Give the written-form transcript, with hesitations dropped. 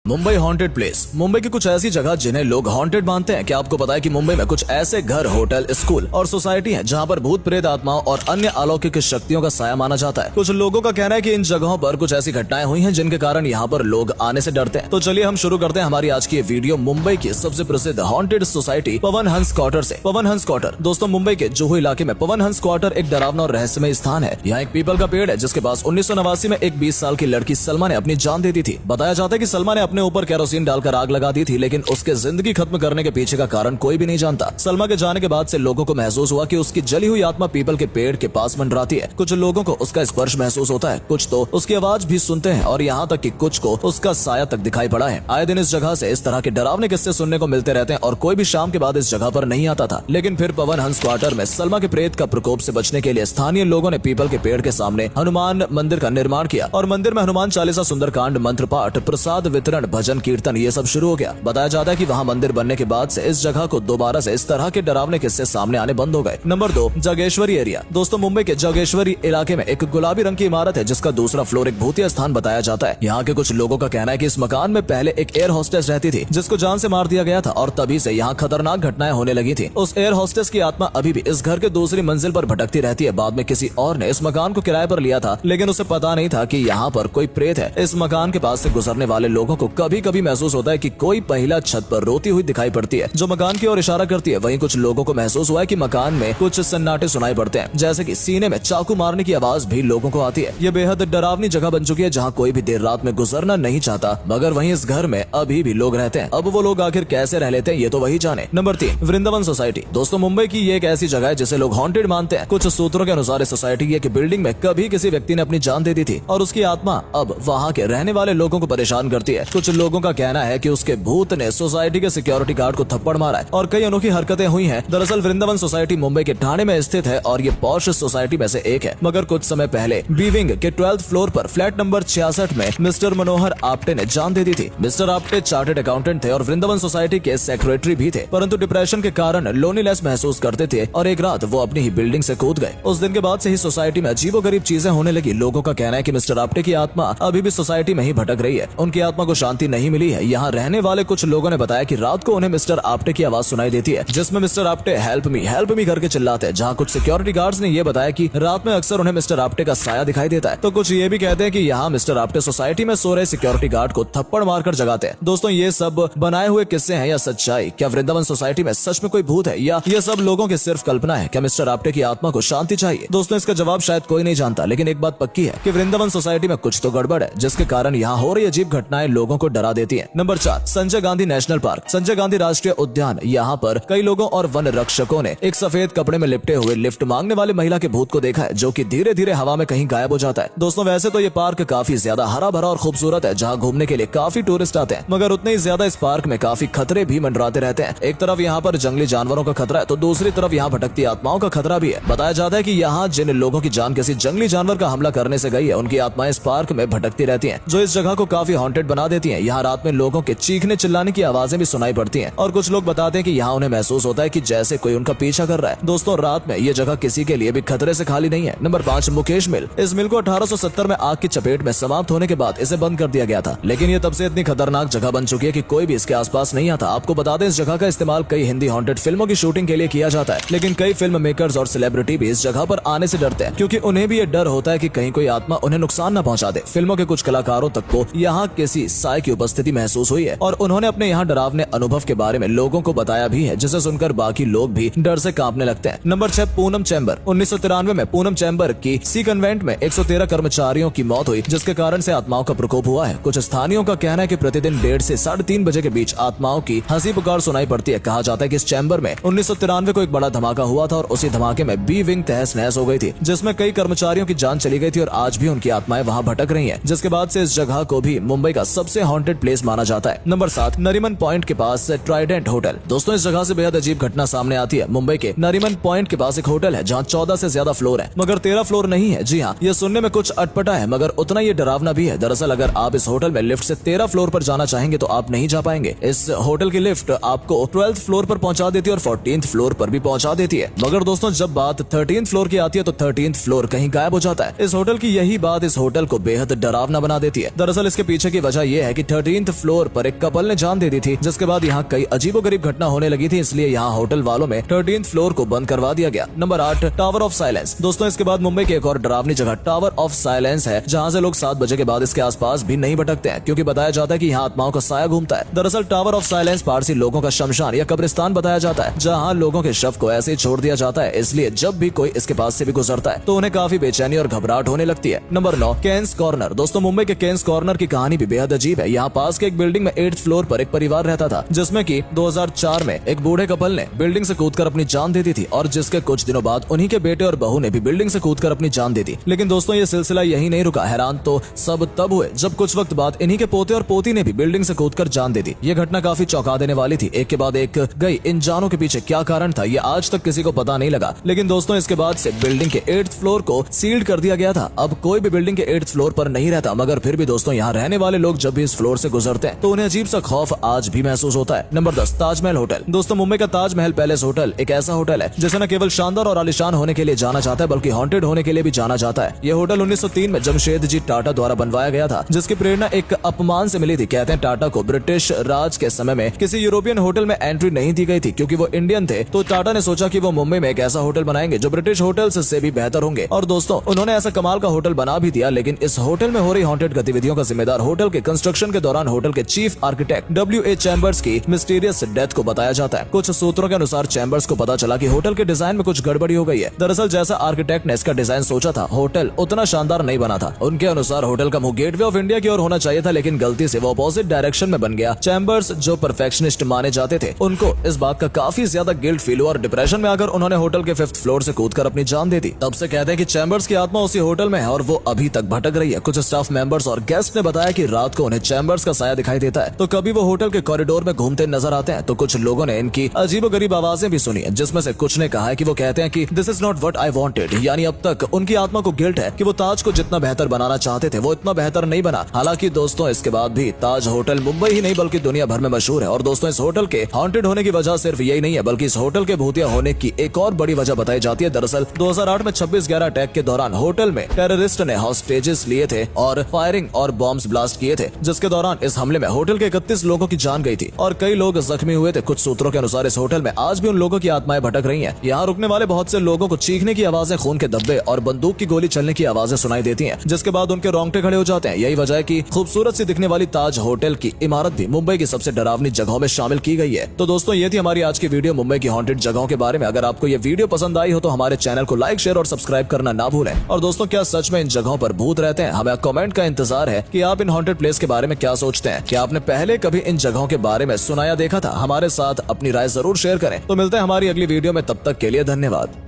Mumbai haunted place. Mumbai की कुछ ऐसी जगह जिन्हें लोग हॉन्टेड मानते हैं। क्या आपको पता है कि मुंबई में कुछ ऐसे घर, होटल, स्कूल और सोसाइटी हैं जहां पर भूत प्रेत, आत्माओं और अन्य अलौकिक शक्तियों का साया माना जाता है। कुछ लोगों का कहना है कि इन जगहों पर कुछ ऐसी घटनाएं हुई हैं जिनके कारण यहाँ पर लोग आने से डरते हैं। तो चलिए हम शुरू करते हैं हमारी आज की ये वीडियो मुंबई की सबसे प्रसिद्ध haunted society Pawan Hans quarter से। पवन हंस क्वार्टर दोस्तों मुंबई के जुहू इलाके में पवन हंस क्वार्टर एक डरावना और रहस्यमय स्थान है। यहाँ एक पीपल का पेड़ है जिसके पास 1989 में एक 20 साल की लड़की सलमा ने अपनी जान दे दी थी। बताया जाता है कि सलमा ने अपने ऊपर केरोसिन डालकर आग लगा दी थी, लेकिन उसके जिंदगी खत्म करने के पीछे का कारण कोई भी नहीं जानता। सलमा के जाने के बाद से लोगों को महसूस हुआ कि उसकी जली हुई आत्मा पीपल के पेड़ के पास मंडराती है। कुछ लोगों को उसका स्पर्श महसूस होता है, कुछ तो उसकी आवाज भी सुनते हैं और यहाँ तक कि कुछ को उसका साया तक दिखाई पड़ा है। आए दिन इस जगह से इस तरह के डरावने किस्से सुनने को मिलते रहते हैं और कोई भी शाम के बाद इस जगह पर नहीं आता था। लेकिन फिर पवन हंस क्वार्टर में सलमा के प्रेत का प्रकोप से बचने के लिए स्थानीय लोगों ने पीपल के पेड़ के सामने हनुमान मंदिर का निर्माण किया और मंदिर में हनुमान चालीसा, सुंदरकांड, मंत्र पाठ, प्रसाद वितरण, भजन कीर्तन ये सब शुरू हो गया। बताया जाता है कि वहाँ मंदिर बनने के बाद से इस जगह को दोबारा से इस तरह के डरावने किस्से सामने आने बंद हो गए। Number 2, Jageshwari area. दोस्तों मुंबई के जागेश्वरी इलाके में एक गुलाबी रंग की इमारत है जिसका दूसरा फ्लोर एक भूतिया स्थान बताया जाता है। यहाँ के कुछ लोगों का कहना है कि इस मकान में पहले एक एयर होस्टेस रहती थी जिसको जान से मार दिया गया था और तभी से यहाँ खतरनाक घटनाएं होने लगी थी। उस एयर होस्टेस की आत्मा अभी भी इस घर के दूसरी मंजिल पर भटकती रहती है। बाद में किसी और ने इस मकान को किराए पर लिया था, लेकिन उसे पता नहीं था कि यहाँ पर कोई प्रेत है। इस मकान के पास से गुजरने वाले लोगों को कभी कभी महसूस होता है कि कोई महिला छत पर रोती हुई दिखाई पड़ती है जो मकान की ओर इशारा करती है। वहीं कुछ लोगों को महसूस हुआ है कि मकान में कुछ सन्नाटे सुनाई पड़ते हैं, जैसे कि सीने में चाकू मारने की आवाज भी लोगों को आती है। ये बेहद डरावनी जगह बन चुकी है जहाँ कोई भी देर रात में गुजरना नहीं चाहता, मगर वहीं इस घर में अभी भी लोग रहते हैं। अब वो लोग आखिर कैसे रह लेते हैं ये तो वही जाने। Number 3, Vrindavan society. दोस्तों मुंबई की ये एक ऐसी जगह है जिसे लोग हॉन्टेड मानते हैं। कुछ सूत्रों के अनुसार इस सोसाइटी की एक बिल्डिंग में कभी किसी व्यक्ति ने अपनी जान दे दी थी और उसकी आत्मा अब वहाँ के रहने वाले लोगों को परेशान करती है। कुछ लोगों का कहना है कि उसके भूत ने सोसाइटी के सिक्योरिटी गार्ड को थप्पड़ मारा है और कई अनोखी हरकतें हुई हैं। दरअसल वृंदावन सोसाइटी मुंबई के ठाणे में स्थित है और ये पॉश सोसाइटी में से एक है। मगर कुछ समय पहले बी विंग के 12th फ्लोर पर फ्लैट नंबर 66 में मिस्टर मनोहर आप्टे ने जान दे दी थी। मिस्टर आप्टे चार्टर्ड अकाउंटेंट थे और वृंदावन सोसाइटी के सेक्रेटरी भी थे, परंतु डिप्रेशन के कारण लोनलीनेस महसूस करते थे और एक रात वो अपनी ही बिल्डिंग से कूद गए। उस दिन के बाद से ही सोसाइटी में अजीबोगरीब चीजें होने लगी। लोगों का कहना है कि मिस्टर आप्टे की आत्मा अभी भी सोसाइटी में ही भटक रही है। उनकी आत्मा को शांति नहीं मिली है। यहाँ रहने वाले कुछ लोगों ने बताया कि रात को उन्हें मिस्टर आप्टे की आवाज सुनाई देती है जिसमें मिस्टर आप्टे हेल्प मी करके चिल्लाते हैं। जहाँ कुछ सिक्योरिटी गार्ड्स ने ये बताया कि रात में अक्सर उन्हें मिस्टर आप्टे का साया दिखाई देता है। तो कुछ ये भी कहते हैं कि यहाँ मिस्टर आप्टे सोसाइटी में सो रहे सिक्योरिटी गार्ड को थप्पड़ मारकर जगाते हैं। दोस्तों ये सब बनाए हुए किस्से हैं या सच्चाई? क्या वृंदावन सोसाइटी में सच में कोई भूत है या ये सब लोगों की सिर्फ कल्पना है? क्या मिस्टर आप्टे की आत्मा को शांति चाहिए? दोस्तों इसका जवाब शायद कोई नहीं जानता, लेकिन एक बात पक्की है कि वृंदावन सोसाइटी में कुछ तो गड़बड़ है जिसके कारण यहाँ हो रही अजीब घटनाएं लोगों को डरा देती है। Number 4, Sanjay Gandhi national park. Sanjay Gandhi राष्ट्रीय उद्यान। यहाँ पर कई लोगों और वन रक्षकों ने एक सफेद कपड़े में लिपटे हुए लिफ्ट मांगने वाले महिला के भूत को देखा है जो कि धीरे धीरे हवा में कहीं गायब हो जाता है। दोस्तों वैसे तो ये पार्क काफी ज्यादा हरा भरा और खूबसूरत है जहाँ घूमने के लिए काफी टूरिस्ट आते हैं, मगर उतने ही ज्यादा इस पार्क में काफी खतरे भी मंडराते रहते हैं। एक तरफ यहाँ पर जंगली जानवरों का खतरा है तो दूसरी तरफ यहाँ भटकती आत्माओं का खतरा भी है। बताया जाता है कि यहाँ जिन लोगों की जान किसी जंगली जानवर का हमला करने से गई है उनकी आत्माएं इस पार्क में भटकती रहती है जो इस जगह को काफी हॉन्टेड बना देती है। यहाँ रात में लोगों के चीखने चिल्लाने की आवाजें भी सुनाई पड़ती है और कुछ लोग बताते हैं कि यहाँ उन्हें महसूस होता है कि जैसे कोई उनका पीछा कर रहा है। दोस्तों रात में ये जगह किसी के लिए भी खतरे से खाली नहीं है। नंबर 5, मुकेश मिल। इस मिल को 1870 में आग की चपेट में समाप्त होने के बाद इसे बंद कर दिया गया था, लेकिन ये तब से इतनी खतरनाक जगह बन चुकी है कि कोई भी इसके आसपास नहीं आता। आपको बता दें इस जगह का इस्तेमाल कई हिंदी हॉन्टेड फिल्मों की शूटिंग के लिए किया जाता है, लेकिन कई फिल्म मेकर्स और सेलिब्रिटी भी इस जगह पर आने से डरते हैं क्योंकि उन्हें भी ये डर होता है कि कहीं कोई आत्मा उन्हें नुकसान न पहुंचा दे। फिल्मों के कुछ कलाकारों तक को यहाँ किसी साय की उपस्थिति महसूस हुई है और उन्होंने अपने यहाँ डरावने अनुभव के बारे में लोगों को बताया भी है, जिसे सुनकर बाकी लोग भी डर से कांपने लगते हैं। Number 6, Poonam chamber. 1993 में पूनम चैम्बर की सी कन्वेंट में 113 कर्मचारियों की मौत हुई जिसके कारण से आत्माओं का प्रकोप हुआ है। कुछ स्थानियों का कहना है कि प्रतिदिन 1:30 से 3:30 बजे के बीच आत्माओं की हंसी पुकार सुनाई पड़ती है। कहा जाता है कि इस चैम्बर में 1993 को एक बड़ा धमाका हुआ था और उसी धमाके में बी विंग तहस नहस हो गई थी जिसमें कई कर्मचारियों की जान चली गई थी और आज भी उनकी आत्माएं वहाँ भटक रही है, जिसके बाद से इस जगह को भी मुंबई का सबसे हॉन्टेड प्लेस माना जाता है। नंबर 7, नरीमन पॉइंट के पास ट्राइडेंट होटल। दोस्तों इस जगह से बेहद अजीब घटना सामने आती है। मुंबई के नरीमन पॉइंट के पास एक होटल है जहाँ 14 से ज्यादा फ्लोर है, मगर 13 फ्लोर नहीं है। जी हाँ, ये सुनने में कुछ अटपटा है मगर उतना ये डरावना भी है। दरअसल अगर आप इस होटल में लिफ्ट से 13 फ्लोर पर जाना चाहेंगे तो आप नहीं जा पाएंगे। इस होटल की लिफ्ट आपको 12th फ्लोर पर पहुंचा देती है और 14th फ्लोर पर भी पहुंचा देती है, मगर दोस्तों जब बात 13th फ्लोर की आती है तो 13th फ्लोर कहीं गायब हो जाता है। इस होटल की यही बात इस होटल को बेहद डरावना बना देती है। दरअसल इसके पीछे की वजह यह है कि 13th फ्लोर पर एक कपल ने जान दे दी थी, जिसके बाद यहाँ कई अजीबोगरीब घटना होने लगी थी, इसलिए यहाँ होटल वालों में 13th फ्लोर को बंद करवा दिया गया। Number 8, tower of silence. दोस्तों इसके बाद मुंबई की एक और डरावनी जगह टावर ऑफ साइलेंस है, जहाँ से लोग 7 बजे के बाद इसके आसपास भी नहीं भटकते हैं, क्योंकि बताया जाता है कि यहाँ आत्माओं का साया घूमता है। दरअसल टावर ऑफ साइलेंस पारसी लोगों का शमशान या कब्रिस्तान बताया जाता है, जहाँ लोगों के शव को ऐसे ही छोड़ दिया जाता है, इसलिए जब भी कोई इसके पास से भी गुजरता है तो उन्हें काफी बेचैनी और घबराहट होने लगती है। Number 9, Kane's corner. दोस्तों मुंबई के केन्स कॉर्नर की कहानी भी बेहद अजीब है। यहाँ पास के एक बिल्डिंग में 8th फ्लोर पर एक परिवार रहता था, जिसमें कि 2004 में एक बूढ़े कपल ने बिल्डिंग से कूदकर अपनी जान दे दी थी, और जिसके कुछ दिनों बाद उन्हीं के बेटे और बहू ने भी बिल्डिंग से कूदकर अपनी जान दे दी। लेकिन दोस्तों ये सिलसिला यही नहीं रुका। हैरान तो सब तब हुए जब कुछ वक्त बाद इन्हीं के पोते और पोती ने भी बिल्डिंग से कूदकर जान दे दी। ये घटना काफी चौंका देने वाली थी। एक के बाद एक गई। इन जानों के पीछे क्या कारण था ये आज तक किसी को पता नहीं लगा। लेकिन दोस्तों इसके बाद से बिल्डिंग के 8th फ्लोर को सील्ड कर दिया गया था। अब कोई भी बिल्डिंग के 8th फ्लोर पर नहीं रहता, मगर फिर भी दोस्तों यहाँ रहने वाले लोग जब भी इस फ्लोर से गुजरते हैं तो उन्हें अजीब सा खौफ आज भी महसूस होता है। Number 10, Taj Mahal hotel. दोस्तों मुंबई का ताजमहल पैलेस होटल एक ऐसा होटल है जिसे न केवल शानदार और आलीशान होने के लिए जाना जाता है, बल्कि हॉन्टेड होने के लिए भी जाना जाता है। यह होटल 1903 में जमशेदजी टाटा द्वारा बनवाया गया था, जिसकी प्रेरणा एक अपमान से मिली थी। कहते हैं टाटा को ब्रिटिश राज के समय में किसी यूरोपियन होटल में एंट्री नहीं दी गई थी, क्योंकि वो इंडियन थे। तो टाटा ने सोचा कि वो मुंबई में एक ऐसा होटल बनाएंगे जो ब्रिटिश होटल्स से भी बेहतर होंगे। और दोस्तों उन्होंने ऐसा कमाल का होटल बना भी दिया। लेकिन इस होटल में हो रही हॉन्टेड गतिविधियों का जिम्मेदार होटल के कंस्ट्रक्शन के दौरान होटल के चीफ आर्किटेक्ट W.A. चैम्बर्स की मिस्टीरियस डेथ को बताया जाता है। कुछ सूत्रों के अनुसार चैम्बर्स को पता चला कि होटल के डिजाइन में कुछ गड़बड़ी हो गई है। दरअसल जैसा आर्किटेक्ट ने इसका डिजाइन सोचा था, होटल उतना शानदार नहीं बना था। उनके अनुसार होटल का मुंह गेटवे ऑफ इंडिया की ओर होना चाहिए था, लेकिन गलती से वो अपोजिट डायरेक्शन में बन गया। चैम्बर्स जो परफेक्शनिस्ट माने जाते थे, उनको इस बात का काफी ज्यादा गिल्ट फील हुआ और डिप्रेशन में आकर उन्होंने होटल के 5th फ्लोर से कूदकर अपनी जान दे दी। तब से कहते हैं कि चैम्बर्स की आत्मा उसी होटल में है और वो अभी तक भटक रही है। कुछ स्टाफ मेंबर्स और गेस्ट ने बताया कि रात को उन्हें चैम्बर्स का साया दिखाई देता है, तो कभी वो होटल के कॉरिडोर में घूमते नजर आते हैं। तो कुछ लोगों ने इनकी अजीबोगरीब आवाजें भी सुनी है, जिसमें से कुछ ने कहा है कि वो कहते हैं कि this is not what I wanted, यानी अब तक उनकी आत्मा को गिल्ट है कि वो ताज को जितना बेहतर बनाना चाहते थे वो इतना बेहतर नहीं बना। हालांकि दोस्तों इसके बाद भी ताज होटल मुंबई ही नहीं बल्कि दुनिया भर में मशहूर है। और दोस्तों इस होटल के हॉन्टेड होने की वजह सिर्फ यही नहीं है, बल्कि इस होटल के भूतिया होने की एक और बड़ी वजह बताई जाती है। दरअसल 2008 में 26/11 अटैक के दौरान होटल में टेररिस्ट ने हॉस्टेजेस लिए थे और फायरिंग और बॉम्ब्स ब्लास्ट किए थे, जिसके दौरान इस हमले में होटल के 31 लोगों की जान गई थी और कई लोग जख्मी हुए थे। कुछ सूत्रों के अनुसार इस होटल में आज भी उन लोगों की आत्माएं भटक रही हैं। यहाँ रुकने वाले बहुत से लोगों को चीखने की आवाजें, खून के धब्बे और बंदूक की गोली चलने की आवाजें सुनाई देती हैं, जिसके बाद उनके रोंगटे खड़े हो जाते हैं। यही वजह है कि खूबसूरत सी दिखने वाली ताज होटल की इमारत भी मुंबई की सबसे डरावनी जगहों में शामिल की गई है। तो दोस्तों ये थी हमारी आज की वीडियो मुंबई की हॉन्टेड जगहों के बारे में। अगर आपको ये वीडियो पसंद आई हो तो हमारे चैनल को लाइक, शेयर और सब्सक्राइब करना ना भूलें। और दोस्तों क्या सच में इन जगहों पर भूत रहते हैं? हमें कमेंट का इंतजार है कि आप इन हॉन्टेड प्लेस के बारे में क्या सोचते हैं। क्या आपने पहले कभी इन जगहों के बारे में सुना या देखा था? हमारे साथ अपनी राय जरूर शेयर करें। तो मिलते हैं हमारी अगली वीडियो में, तब तक के लिए धन्यवाद।